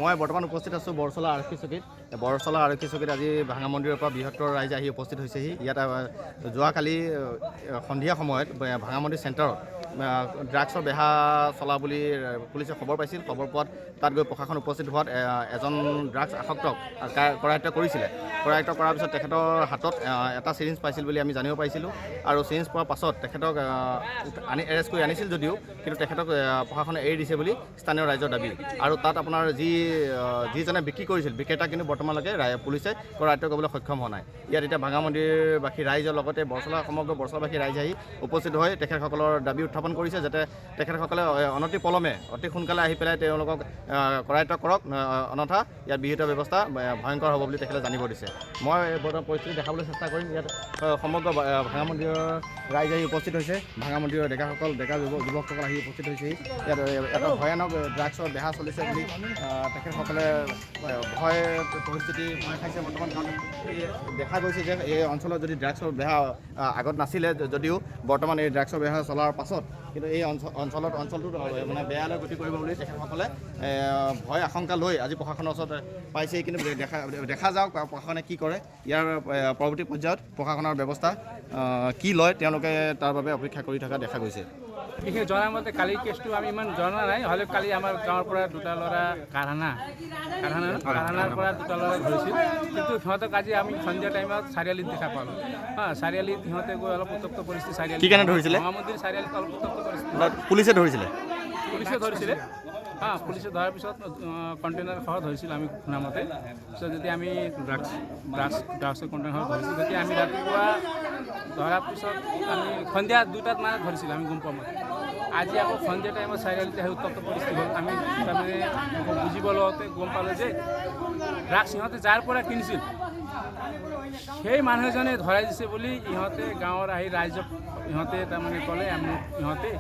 মই বৰ্তমান উপস্থিত আছোঁ বৰচলা আৰক্ষী চকীত। বৰচলা আৰক্ষী চকীত আজি ভাঙা মন্দিৰৰ পৰা বৃহত্তৰ ৰাইজ আহি উপস্থিত হৈছেহি। ইয়াত যোৱাকালি সন্ধিয়া সময়ত ভাঙা মন্দিৰ চেণ্টাৰত ড্ৰাগছৰ বেহা চলা বুলি পুলিচে খবৰ পাইছিল। খবৰ পোৱাত তাত গৈ প্ৰশাসন উপস্থিত হোৱাত এজন ড্ৰাগছ আসক্তক কৰায়ত্ব কৰিছিলে। কৰায়ত্ব কৰাৰ পিছত তেখেতৰ হাতত এটা চিৰিঞ্জ পাইছিল বুলি আমি জানিব পাৰিছিলোঁ আৰু চিৰিঞ্জ পোৱাৰ পাছত তেখেতক এৰেষ্ট কৰি আনিছিল যদিও কিন্তু তেখেতক প্ৰশাসনে এৰি দিছে বুলি স্থানীয় ৰাইজৰ দাবী। আৰু তাত আপোনাৰ যিজনে বিক্ৰী কৰিছিল বিক্ৰেতা কিন্তু বৰ্তমানলৈকে পুলিচে কৰায়ত্ব কৰিবলৈ সক্ষম হোৱা নাই। ইয়াত এতিয়া ভাঙা মন্দিৰবাসী ৰাইজৰ লগতে সমগ্ৰ বৰচলাবাসী ৰাইজ আহি উপস্থিত হৈ তেখেতসকলৰ দাবী উত্থাপন কৰিছে যাতে তেখেতসকলে অনতি পলমে অতি সোনকালে আহি পেলাই তেওঁলোকক কৰায়ত্ব কৰক, অন্যথা ইয়াত বিহিত ব্যৱস্থা ভয়ংকৰ হ'ব বুলি তেখেতে জানিব দিছে। মই বৰ্তমান পৰিস্থিতি দেখাবলৈ চেষ্টা কৰিম। ইয়াত সমগ্ৰ ভাঙা মন্দিৰৰ ৰাইজ আহি উপস্থিত হৈছে। ভাঙা মন্দিৰৰ ডেকা যুৱকসকল আহি উপস্থিত হৈছেহি। ইয়াত এটা ভয়ানক ড্ৰাগছৰ বেহা চলিছে বুলি তেখেতসকলে ভয় খাইছে বৰ্তমান। কাৰণ দেখা গৈছে যে এই অঞ্চলত যদি ড্ৰাগছৰ বেহা আগত নাছিলে যদিও বৰ্তমান এই ড্ৰাগছৰ বেহা চলাৰ পাছত কিন্তু এই অঞ্চলটোত মানে বেয়ালৈ গতি কৰিব বুলি তেখেতসকলে ভয় আশংকা লৈ আজি প্ৰশাসনৰ ওচৰত পাইছেই। কিন্তু দেখা যাওক প্ৰশাসনে কি কৰে। ইয়াৰ পৰৱৰ্তী পৰ্যায়ত প্ৰশাসনৰ ব্যৱস্থা কি লয় তেওঁলোকে তাৰ বাবে অপেক্ষা কৰি থকা দেখা গৈছে। বিশেষ জনাৰ মতে কালিৰ কেছটো আমি ইমান জনা নাই, হ'লেও কালি আমাৰ গাঁৱৰ পৰা দুটা ল'ৰা কাৰখানাৰ পৰা দুটা ল'ৰা ধৰিছিল। কিন্তু সিহঁতক আজি আমি সন্ধিয়া টাইমত চাৰিআলিত দেখা পালোঁ। চাৰিআলিত সিহঁতে গৈ অলপ উত্তপ্ত পৰিস্থিতি চাৰিআলি কি কাৰণে ধৰিছিলে? ভাঙা মন্দিৰ চাৰিআলিত অলপ উত্তপ্ত পৰিস্থিতি পুলিচে ধৰিছিলে। পুলিচে ধৰাৰ পিছত কণ্টেইনাৰ সহ ধৰিছিল আমি শুনামতে। পিছত যেতিয়া আমি ড্ৰাগছৰ কণ্টেইনাৰ সহ ধৰিছিল, যেতিয়া আমি ৰাতিপুৱা ধৰাৰ পিছত আমি সন্ধিয়া 2টাত মানে ধৰিছিল আমি গম পাম। আজি আকৌ সন্ধিয়া টাইমত চাৰিআলিতে আহি উত্তপ্ত পৰিস্থিতি হ'ল। আমি তাৰমানে বুজিব লওঁতে গম পালোঁ যে ড্ৰাগছ সিহঁতে যাৰ পৰা কিনিছিল সেই মানুহজনে ধৰাই দিছে বুলি ইহঁতে গাঁৱৰ আহি ৰাইজক ইহঁতে তাৰমানে ক'লে ইহঁতে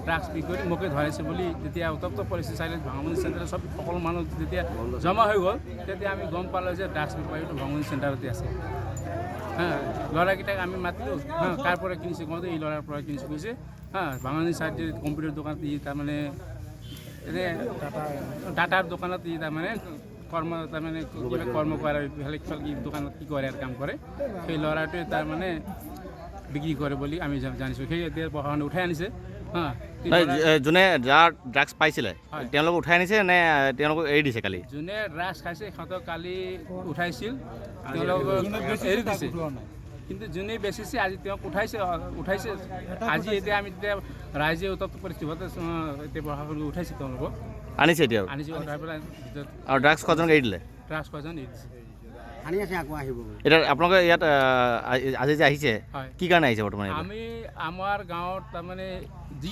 ড্ৰাগছ বিক্ৰী কৰি মোকে ধৰাইছে বুলি। যেতিয়া উত্তপ্ত পৰিস্থিতি চাৰিআলিত ভাঙা মন্দিৰ চেণ্টাৰত সকলো মানুহ যেতিয়া জমা হৈ গ'ল তেতিয়া আমি গম পালোঁ যে ড্ৰাগছ বেপাৰীটো ভাঙা মন্দিৰ চেণ্টাৰতে আছে। ল'ৰাকেইটাক আমি মাতিলোঁ, কাৰ পৰা কিনিছে কওঁতে এই ল'ৰাৰ পৰা কিনিছে কৈছে। ভাঙা মন্দিৰ চাইডে কম্পিউটাৰ দোকানত তাৰমানে এনে ডাটাৰ দোকানত তাৰমানে কৰ্ম কৰে, বেলেগ দোকানত কি কৰে আৰু কাম কৰে। সেই ল'ৰাটোৱে তাৰমানে বিক্ৰী কৰে বুলি আমি জানিছোঁ। সেই এতিয়া প্ৰশাসনে উঠাই আনিছে। যোনে যাৰ ড্ৰাগছ পাইছিলে তেওঁলোকক উঠাই আনিছে নে তেওঁলোকক এৰি দিছে? কালি যোনে ড্ৰাগছ খাইছে সিহঁতক কালি উঠাইছিল, তেওঁলোকক এৰি দিছে। কিন্তু যোনে বেচিছে আজি তেওঁক উঠাইছে। আজি এতিয়া আমি তেতিয়া ৰাইজে উত্তপ্ত পৰিস্থিতি হওঁতে এতিয়া প্ৰশাসনক উঠাইছে, তেওঁলোকক আনিছে। এতিয়া উঠাই পেলাই আৰু ড্ৰাগছ খোৱাজনক এৰি দিলে। ড্ৰাগছ খোৱাজন এৰি দিছে। এতিয়া আপোনালোকে ইয়াত আজি যে আহিছে কি কাৰণে আহিছে? বৰ্তমান আমি আমাৰ গাঁৱত তাৰমানে যি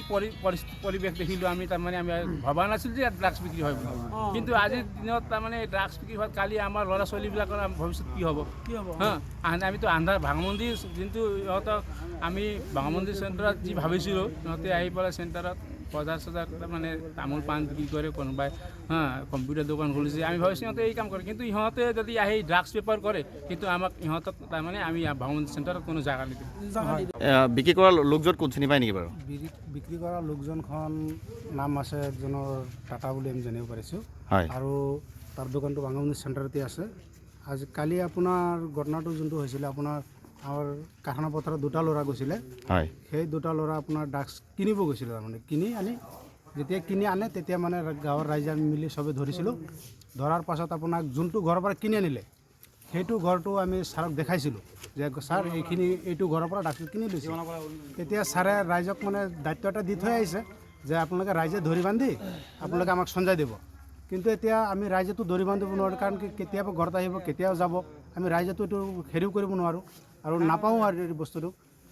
পৰিৱেশ দেখিলোঁ আমি তাৰমানে আমি ভবা নাছিলোঁ যে ইয়াত ড্ৰাগছ বিক্ৰী হয় বুলি। কিন্তু আজিৰ দিনত তাৰমানে ড্ৰাগছ বিক্ৰী হোৱাত কালি আমাৰ ল'ৰা ছোৱালীবিলাকৰ ভৱিষ্যত কি হ'ব। আমিতো ভাঙা মন্দিৰ যোনটো ইহঁতক আমি ভাঙা মন্দিৰ চেণ্টাৰত যি ভাবিছিলোঁ সিহঁতে আহি পেলাই চেণ্টাৰত বজাৰ মানে তামোল পাণ বিক্ৰী কৰে, কোনোবাই কম্পিউটাৰ দোকান খুলিছে। আমি ভাবিছোঁ সিহঁতে এই কাম কৰে, কিন্তু ইহঁতে যদি আহি ড্ৰাগছ বেপাৰ কৰে কিন্তু ইহঁতক তাৰমানে আমি ভাঙা মন্দিৰ চেণ্টাৰত কোনো জাগা নিদিওঁ। বিক্ৰী কৰা লোকজন কোন চিনি পায় নেকি বাৰু? বিক্ৰী কৰা লোকজনখন নাম আছে একজনৰ টাটা বুলি আমি জানিব পাৰিছোঁ। আৰু তাৰ দোকানটো ভাঙা মন্দিৰ চেণ্টাৰতে আছে। কালি আপোনাৰ ঘটনাটো যোনটো হৈছিলে, আপোনাৰ আমাৰ কাৰখানা পথাৰত দুটা ল'ৰা গৈছিলে। সেই দুটা ল'ৰা আপোনাৰ ড্ৰাগছ কিনিব গৈছিলে। তাৰমানে যেতিয়া কিনি আনে তেতিয়া মানে গাঁৱৰ ৰাইজে আমি মিলি চবে ধৰিছিলোঁ। ধৰাৰ পাছত আপোনাক যোনটো ঘৰৰ পৰা কিনি আনিলে সেইটো ঘৰটো আমি ছাৰক দেখাইছিলোঁ যে ছাৰ এইটো ঘৰৰ পৰা ড্ৰাগছ কিনি লৈছে। তেতিয়া ছাৰে ৰাইজক মানে দায়িত্ব এটা দি থৈ আহিছে যে আপোনালোকে ৰাইজে ধৰি বান্ধি আপোনালোকে আমাক সঞ্জয় দিব। কিন্তু এতিয়া আমি ৰাইজেতো ধৰি বান্ধিব নোৱাৰোঁ, কাৰণ কেতিয়াবা ঘৰত আহিব কেতিয়াও যাব। আমি ৰাইজেতো এইটো হেৰিও কৰিব নোৱাৰোঁ আৰু নাপাওঁ আৰু এই বস্তুটো।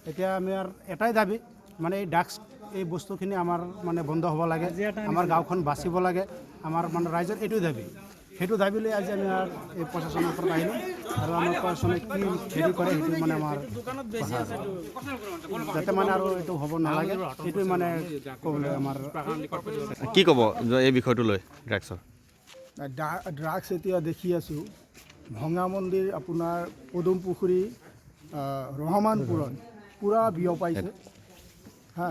এতিয়া আমি আৰু এটাই দাবী, মানে এই ড্ৰাগছ এই বস্তুখিনি আমাৰ মানে বন্ধ হ'ব লাগে, আমাৰ গাঁওখন বাচিব লাগে। আমাৰ মানে ৰাইজৰ এইটোৱে দাবী। সেইটো দাবী লৈ আজি আমি এই প্ৰশাসনৰ ওপৰত আহিলোঁ আৰু আমাৰ প্ৰশাসনে কি হেৰি কৰে সেইটো মানে আমাৰ যাতে মানে আৰু এইটো হ'ব নালাগে সেইটোৱে মানে ক'বলৈ আমাৰ। কি ক'ব এই বিষয়টো লৈ? ড্ৰাগছ এতিয়া দেখি আছোঁ ভঙা মন্দিৰ, আপোনাৰ পদুম পুখুৰী, ৰহমানপুৰত পূৰা বিয়পাইছে। হা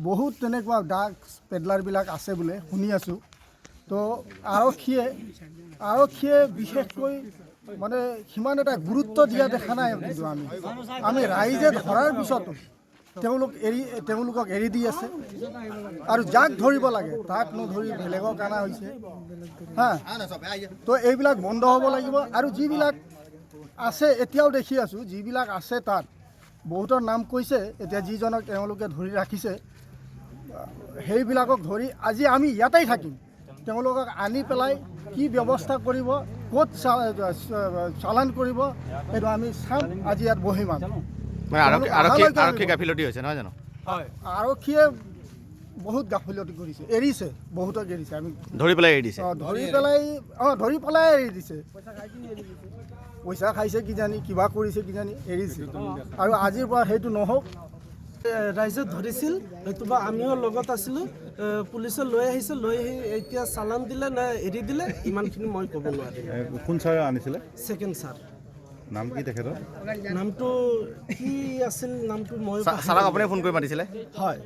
বহুত তেনেকুৱা ড্ৰাগছ পেডলাৰবিলাক আছে বোলে শুনি আছোঁ। তো আৰক্ষীয়ে বিশেষকৈ মানে সিমান এটা গুৰুত্ব দিয়া দেখা নাই। কিন্তু আমি ৰাইজে ধৰাৰ পিছতো তেওঁলোকক এৰি দি আছে আৰু যাক ধৰিব লাগে তাক নধৰি বেলেগক অনা হৈছে। হা, তো এইবিলাক বন্ধ হ'ব লাগিব। আৰু যিবিলাক আছে এতিয়াও দেখি আছোঁ, যিবিলাক আছে তাত বহুতৰ নাম কৈছে। এতিয়া যিজনক তেওঁলোকে ধৰি ৰাখিছে সেইবিলাকক ধৰি আজি আমি ইয়াতেই থাকিম। তেওঁলোকক আনি পেলাই কি ব্যৱস্থা কৰিব, ক'ত চালান কৰিব, সেইটো আমি চাম। আজি ইয়াত বহিম। আৰক্ষী গাফিলতি হৈছে নহয় জানো? হয়, আৰক্ষীয়ে বহুত গাফিলতি কৰিছে, এৰিছে, বহুতক এৰিছে। আমি ধৰি পেলাই এৰি দিছে। ধৰি পেলাই এৰি দিছে। পইচা খাইছে কিজানি, কিবা কৰিছে কিজানি, এৰিছে। আৰু আজিৰ পৰা সেইটো নহওক। ৰাইজে ধৰিছিল, নতুবা আমিও লগত আছিলোঁ। পুলিচে লৈ আহিছে, লৈ আহি এতিয়া চালান দিলে নে এৰি দিলে ইমানখিনি মই ক'ব নোৱাৰিম। কোন ছাৰে আনিছিলে? Second sir. নাম কি তেখেতৰ? নামটো কি আছিল, নামটো মই ছাৰক আপুনি ফোন কৰি মাতিছিলে হয়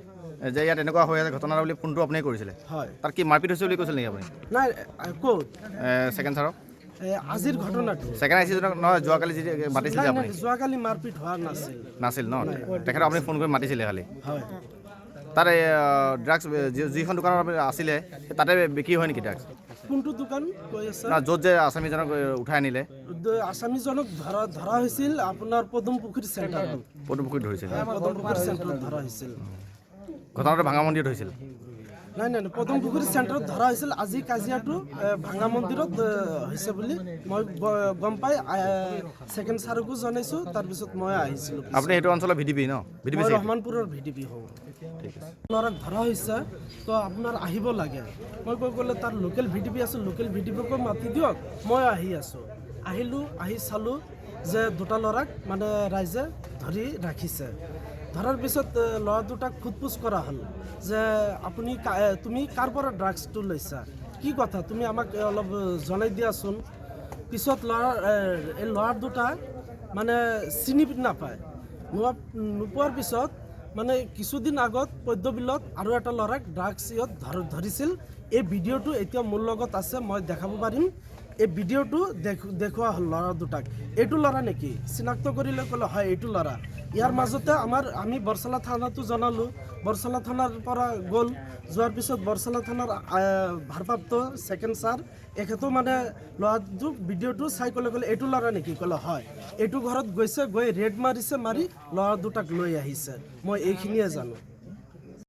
যে ইয়াত এনেকুৱা হৈ আছে ঘটনা বুলি? ফোনটো আপুনি কৰিছিলে? হয়। তাত কি মাৰপিট হৈছে বুলি কৈছিল নেকি আপুনি? নাই, ক'ত ছেকেণ্ড ছাৰক? আজিৰ ঘটনাটো ছেকেণ্ড আইচিজনক নহয়, যোৱাকালি যি মাতিছিল যে আপুনি? যোৱাকালি মাৰপিট হোৱা নাছিল ন? তেখেতক আপুনি ফোন কৰি মাতিছিলে খালি? হয়। তাত ড্ৰাগছ যিখন দোকানত আছিলে তাতে বিক্ৰী হয় নেকি ড্ৰাগছ? কোনটো দোকান কৈ আছে? য'ত যে আছামীজনক উঠাই আনিলে? আছামীজনক ধৰা হৈছিল আপোনাৰ পদুমপুখুৰী চেণ্টাৰত। পদুমপুখুৰীত ধৰিছিল? পদুমপুখুৰী চেণ্টাৰত ধৰা হৈছিল। ঘটনাটো ভাঙা মন্দিৰত হৈছিল? নাই, পদুমপুখুৰী চেণ্টাৰত ধৰা হৈছিল। আজি কাজিয়াটো ভাঙা মন্দিৰত হৈছে বুলি মই গম পাই ছেকেণ্ড ছাৰকো জনাইছোঁ। তাৰপিছত মই আহিছিলোঁ। আপুনি সেইটো অঞ্চলৰ ভিডিপি ন? ভিডিপি মই ৰহমানপুৰৰ ভিডিপি হওঁ। ল'ৰাক ধৰা হৈছে, তো আপোনাৰ আহিব লাগে। মই ক'লে তাৰ লোকেল ভিডিপি আছে, লোকেল ভিডিপিকো মাতি দিয়ক, মই আহি আছোঁ। আহিলোঁ, আহি চালোঁ যে দুটা ল'ৰাক মানে ৰাইজে ধৰি ৰাখিছে। ধৰাৰ পিছত ল'ৰা দুটাক সোধপোছ কৰা হ'ল যে তুমি কাৰ পৰা ড্ৰাগছটো লৈছা, কি কথা তুমি আমাক অলপ জনাই দিয়াচোন। পিছত এই ল'ৰা দুটা মানে চিনি নাপায়। নোপোৱাৰ পিছত মানে কিছুদিন আগত পদ্মবিলত আৰু এটা ল'ৰাক ড্ৰাগছ ধৰিছিল। এই ভিডিঅ'টো এতিয়া মোৰ লগত আছে, মই দেখাব পাৰিম। এই ভিডিঅ'টো দেখুওৱা হ'ল ল'ৰা দুটাক। এইটো ল'ৰা নেকি? চিনাক্ত কৰিলে ক'লে হয় এইটো ল'ৰা। ইয়াৰ মাজতে আমি বৰচালা থানাতো জনালোঁ। বৰচালা থানাৰ পৰা গ'ল। যোৱাৰ পিছত বৰচালা থানাৰ ভাৰপ্ৰাপ্ত ছেকেণ্ড ছাৰ এখেতেও মানে ল'ৰাটোক ভিডিঅ'টো চাই ক'লে এইটো ল'ৰা নেকি? ক'লে হয়। এইটো ঘৰত গৈছে, গৈ ৰেড মাৰিছে, মাৰি ল'ৰা দুটাক লৈ আহিছে। মই এইখিনিয়ে জানো।